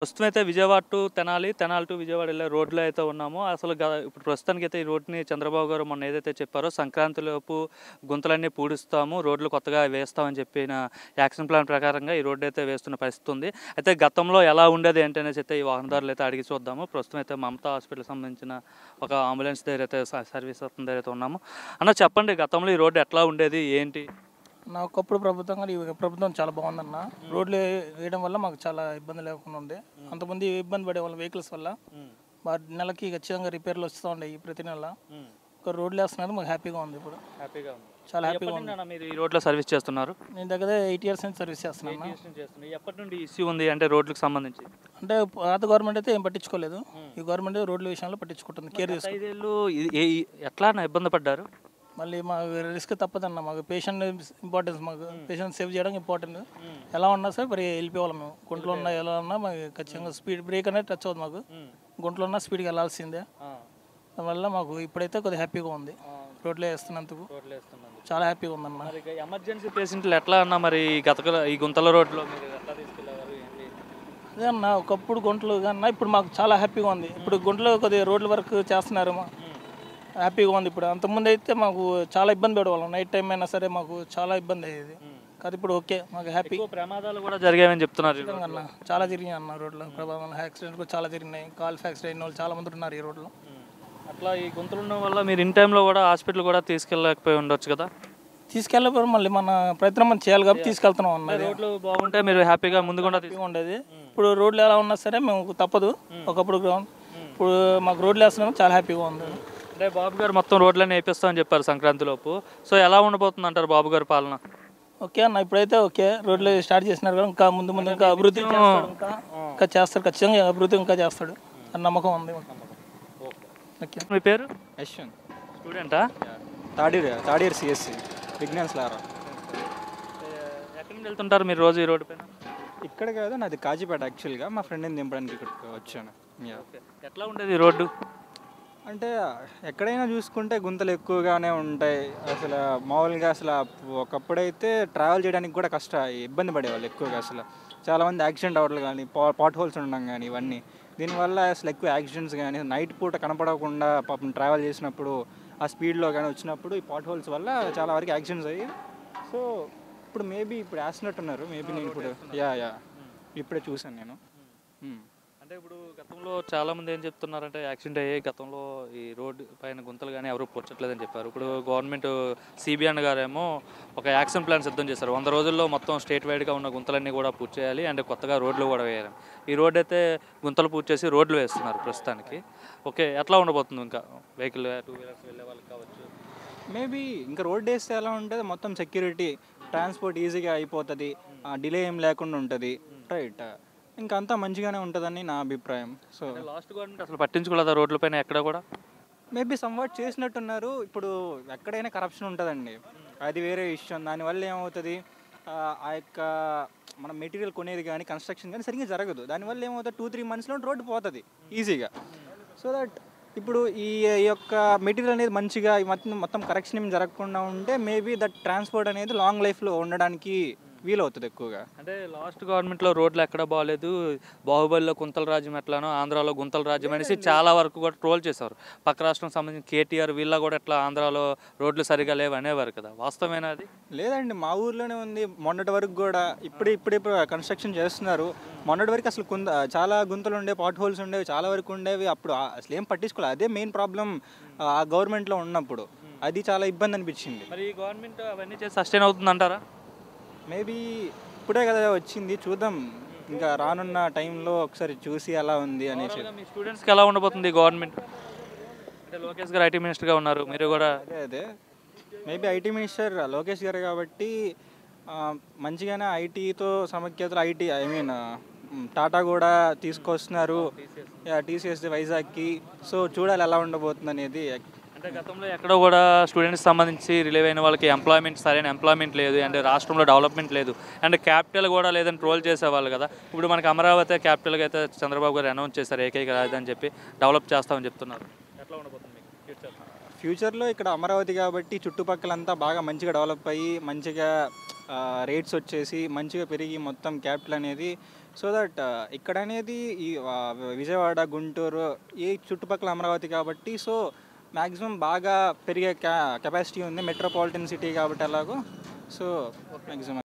ప్రస్తుతం అయితే Vijayawada to Tenali, Tenali to Vijayawada వెళ్ళే రోడ్లో అయితే ఉన్నాము. అసలు ఇప్పుడు ప్రస్తుతానికైతే ఈ రోడ్‌ని చంద్రబాబు గారు మొన్న ఏదైతే చెప్పారో సంక్రాంతిలోపు గుంతలన్నీ పూడుస్తాము, రోడ్లు కొత్తగా వేస్తామని చెప్పిన యాక్షన్ ప్లాన్ ప్రకారంగా ఈ రోడ్డు అయితే వేస్తున్న పరిస్థితి ఉంది. అయితే గతంలో ఎలా ఉండేది ఏంటి అనేసి అయితే ఈ వాహనదారులు అయితే అడిగి చూద్దాము. ప్రస్తుతం అయితే మమతా హాస్పిటల్‌కి సంబంధించిన ఒక అంబులెన్స్ దగ్గర అయితే సర్వీస్ అతని దగ్గర అయితే ఉన్నాము. అన్న చెప్పండి, గతంలో ఈ రోడ్డు ఎట్లా ఉండేది ఏంటి? నా ఒకప్పుడు ప్రభుత్వం కానీ ఈ ప్రభుత్వం చాలా బాగుందన్న. రోడ్లు వేయడం వల్ల మాకు చాలా ఇబ్బంది లేకుండా ఉండే. అంతకుముందు ఇబ్బంది పడేవాళ్ళం వెహికల్స్ వల్ల. మా నెలకి ఖచ్చితంగా రిపేర్లు వస్తూ ఉండేవి ప్రతి నెల. ఒక రోడ్లు వేస్తున్నారు, మాకు హ్యాపీగా ఉంది ఇప్పుడు. హ్యాపీగా ఉంది. చాలా హ్యాపీగా ఉంది. ఎప్పటి నుండి మీరు ఈ రోడ్లో సర్వీస్ చేస్తున్నారు? నేను దగ్గర 8 ఇయర్స్ నుంచి సర్వీస్ చేస్తున్నాను. ఎప్పటి నుండి ఇష్యూ ఉంది అంటే రోడ్లకు సంబంధించి? అంటే పాత గవర్నమెంట్ అయితే ఏం పట్టించుకోలేదు. ఈ గవర్నమెంట్ రోడ్ల విషయంలో పట్టించుకుంటుంది, కేర్ తీసుకుంటుంది. 5 ఏళ్ళు ఎట్లా ఇబ్బంది పడ్డారు? మళ్ళీ మాకు రిస్క్ తప్పదన్న. మాకు పేషెంట్ ఇంపార్టెన్స్, మాకు పేషెంట్ సేవ్ చేయడం ఇంపార్టెంట్. ఎలా ఉన్నా సరే మరి వెళ్ళిపోవాలి మేము. గుంటలో ఉన్నా ఎలా ఉన్నా మాకు ఖచ్చితంగా స్పీడ్ బ్రేక్ అనేది టచ్ అవుతుంది. మాకు గుంటలో ఉన్నా స్పీడ్గా వెళ్ళాల్సిందే. దానివల్ల మాకు ఇప్పుడైతే కొద్దిగా హ్యాపీగా ఉంది రోడ్లో వేస్తున్నందుకు. చాలా హ్యాపీగా ఉందన్న. ఎమర్జెన్సీ పేషెంట్లు ఎట్లా అన్నా మరి ఈ గుంతల రోడ్లో మీరు ఎట్లా తీసుకెళ్ళారు ఏంటి? అదే అన్న, ఒకప్పుడు గుంటలు కన్నా ఇప్పుడు మాకు చాలా హ్యాపీగా ఉంది. ఇప్పుడు గుంటలో కొద్దిగా రోడ్ల వర్క్ చేస్తున్నారు, హ్యాపీగా ఉంది ఇప్పుడు. అంతకుముందు అయితే మాకు చాలా ఇబ్బంది పడేవాళ్ళం. నైట్ టైం అయినా సరే మాకు చాలా ఇబ్బంది అయ్యేది. కానీ ఇప్పుడు ఓకే, మాకు హ్యాపీ. ప్రమాదాలు కూడా జరిగాయని చెప్తున్నారు అన్న. చాలా జరిగినాయి అన్న రోడ్లో ప్రమాదాలు, యాక్సిడెంట్ కూడా చాలా జరిగినాయి. కాల్ ఫ్యాక్సిడెంట్ అయిన వాళ్ళు చాలా మంది ఉన్నారు ఈ రోడ్లో. అట్లా ఈ గుంతలు ఉండడం వల్ల మీరు ఇన్ టైంలో కూడా హాస్పిటల్ కూడా తీసుకెళ్ళకపోయి ఉండొచ్చు కదా? తీసుకెళ్ళకపోతే మళ్ళీ మన ప్రయత్నం మనం చేయాలి కాబట్టి తీసుకెళ్తున్నాం అన్నది. రోడ్లు బాగుంటే మీరు హ్యాపీగా ముందు కూడా ఉండేది. ఇప్పుడు రోడ్లు ఎలా ఉన్నా సరే మేము తప్పదు. ఒకప్పుడు గ్రౌండ్, ఇప్పుడు మాకు రోడ్లు వేస్తున్నాము, చాలా హ్యాపీగా ఉంది. అంటే బాబు గారు మొత్తం రోడ్లన్నీ వేపిస్తామని చెప్పారు సంక్రాంతిలోపు. సో ఎలా ఉండబోతుంది అంటారు బాబు గారి పాలన? ఓకే అన్న, ఇప్పుడైతే ఓకే, రోడ్లు స్టార్ట్ చేసినారు కదా, ఇంకా ముందు ముందు ఇంకా అభివృద్ధి ఇంకా చేస్తాడు. ఖచ్చితంగా అభివృద్ధి ఇంకా చేస్తాడు అని నమ్మకం ఉంది. మీ పేరు? యశ్వంత్. స్టూడెంటా? Third year CSC Vignan's Lara. ఎక్కడి నుంచి వెళ్తుంటారు మీరు రోజు ఈ రోడ్డు పైన? ఇక్కడ కాదు, నాది కాజీపేట. యాక్చువల్గా మా ఫ్రెండ్ని దింపడానికి ఇక్కడికి వచ్చాను. ఎట్లా ఉండేది ఈ రోడ్డు? అంటే ఎక్కడైనా చూసుకుంటే గుంతలు ఎక్కువగానే ఉంటాయి. అసలు మామూలుగా అసలు ఒకప్పుడైతే ట్రావెల్ చేయడానికి కూడా ఇబ్బంది పడేవాళ్ళు ఎక్కువగా. అసలు చాలామంది యాక్సిడెంట్ అవ్వట్లు కానీ, పాట్ హోల్స్ ఉండడం కానీ, ఇవన్నీ దీనివల్ల అసలు ఎక్కువ యాక్సిడెంట్స్ కానీ, నైట్ పూట కనపడకుండా పాపం ట్రావెల్ చేసినప్పుడు ఆ స్పీడ్లో కానీ వచ్చినప్పుడు ఈ పాట్ హోల్స్ వల్ల చాలా వరకు యాక్సిడెంట్స్ అయ్యి. సో ఇప్పుడు మేబీ ఇప్పుడు వేస్తున్నట్టున్నారు. మేబీ నేను ఇప్పుడు ఇప్పుడే చూశాను నేను. అంటే ఇప్పుడు గతంలో చాలామంది ఏం చెప్తున్నారంటే యాక్సిడెంట్ అయ్యి గతంలో ఈ రోడ్డు పైన గుంతలు కానీ ఎవరు పూడ్చట్లేదని చెప్పారు. ఇప్పుడు గవర్నమెంట్ సిబిఎన్ గారేమో ఒక యాక్షన్ ప్లాన్ సిద్ధం చేశారు. 100 రోజుల్లో మొత్తం స్టేట్ వైడ్గా ఉన్న గుంతలన్నీ కూడా పూర్తి చేయాలి, అండ్ కొత్తగా రోడ్లు కూడా వేయాలి. ఈ రోడ్డు అయితే గుంతలు పూర్తి చేసి రోడ్లు వేస్తున్నారు ప్రస్తుతానికి. ఓకే, ఎట్లా ఉండబోతుంది ఇంకా వెహికల్ 2 వీలర్స్ వెళ్ళే వాళ్ళకి కావచ్చు? మేబీ ఇంకా రోడ్ వేస్తే ఎలా ఉంటుంది, మొత్తం సెక్యూరిటీ, ట్రాన్స్పోర్ట్ ఈజీగా అయిపోతుంది, డిలే ఏం లేకుండా ఉంటుంది. రైట్, ఇంకా అంతా మంచిగానే ఉంటుందని నా అభిప్రాయం. సో లాస్ట్ గవర్నమెంట్ అసలు పట్టించుకోలేదా రోడ్ల పైన ఎక్కడ కూడా? మేబీ సమ్వాట్ చేసినట్టున్నారు. ఇప్పుడు ఎక్కడైనా కరప్షన్ ఉంటుందండి, అది వేరే విషయం. దానివల్ల ఏమవుతుంది, ఆ యొక్క మనం మెటీరియల్ కొనేది కానీ, కన్స్ట్రక్షన్ కానీ సరిగ్గా జరగదు. దానివల్ల ఏమవుతుంది, 2-3 మంత్స్లో రోడ్డు పోతుంది ఈజీగా. సో దట్ ఇప్పుడు ఈ యొక్క మెటీరియల్ అనేది మంచిగా మొత్తం కరెక్షన్ ఏం జరగకుండా ఉంటే మేబీ దట్ ట్రాన్స్పోర్ట్ అనేది లాంగ్ లైఫ్లో ఉండడానికి వీలవుతుంది ఎక్కువగా. అంటే లాస్ట్ గవర్నమెంట్లో రోడ్లు ఎక్కడ బాగాలేదు, బాహుబలిలో కుంతల రాజ్యం ఎట్లానో ఆంధ్రాలో గుంతల రాజ్యం అనేసి చాలా వరకు కూడా ట్రోల్ చేశారు. పక్క రాష్ట్రం సంబంధించిన కేటీఆర్ వీళ్ళ కూడా ఎట్లా ఆంధ్రాలో రోడ్లు సరిగా లేవు అనేవారు కదా, వాస్తవమేనా అది? లేదండి, మా ఊర్లోనే ఉంది. మొన్నటి వరకు కూడా ఇప్పుడు కన్స్ట్రక్షన్ చేస్తున్నారు. మొన్నటి వరకు అసలు చాలా గుంతలు ఉండేవి, పాట్ హోల్స్ ఉండేవి, చాలా వరకు ఉండేవి. అప్పుడు అసలు ఏం పట్టించుకోవాలి. అదే మెయిన్ ప్రాబ్లం ఆ గవర్నమెంట్లో ఉన్నప్పుడు. అది చాలా ఇబ్బంది అనిపించింది. మరి ఈ గవర్నమెంట్ అవన్నీ చేసి సస్టైన్ అవుతుంది అంటారా? మేబీ ఇప్పుడే కదా వచ్చింది, చూద్దాం. ఇంకా రానున్న టైంలో ఒకసారి చూసి ఎలా ఉంది అనేసి. మీ స్టూడెంట్స్కి ఎలా ఉండబోతుంది గవర్నమెంట్? అంటే లోకేష్ గారు ఐటీ మినిస్టర్గా ఉన్నారు, మీరు కూడా. అదే మేబీ ఐటీ మినిస్టర్ లోకేష్ గారు కాబట్టి మంచిగానే ఐటీతో సమైక్యతలు, టాటా కూడా తీసుకొస్తున్నారు, టీసీఎస్ వైజాగ్కి. సో చూడాలి ఎలా ఉండబోతుంది అనేది. అంటే గతంలో ఎక్కడో కూడా స్టూడెంట్స్ సంబంధించి రిలీవ్ అయిన వాళ్ళకి సరైన ఎంప్లాయ్మెంట్ లేదు, అండ్ రాష్ట్రంలో డెవలప్మెంట్ లేదు, అండ్ క్యాపిటల్ కూడా లేదని ట్రోల్ చేసేవాళ్ళు కదా. ఇప్పుడు మనకి అమరావతి క్యాపిటల్గా అయితే చంద్రబాబు గారు అనౌన్స్ చేశారు, ఏకైక రాజధాని చెప్పి డెవలప్ చేస్తామని చెప్తున్నారు. ఎట్లా ఉండబోతుంది ఫ్యూచర్లో ఇక్కడ అమరావతి కాబట్టి చుట్టుపక్కలంతా బాగా మంచిగా డెవలప్ అయ్యి మంచిగా రేట్స్ వచ్చేసి మంచిగా పెరిగి మొత్తం క్యాపిటల్ అనేది సో దట్ ఇక్కడ అనేది ఈ విజయవాడ గుంటూరు ఈ చుట్టుపక్కల అమరావతి కాబట్టి సో మ్యాక్సిమం బాగా పెరిగే కెపాసిటీ ఉంది, మెట్రోపాలిటన్ సిటీ కాబట్టి అలాగో సో మ్యాక్సిమం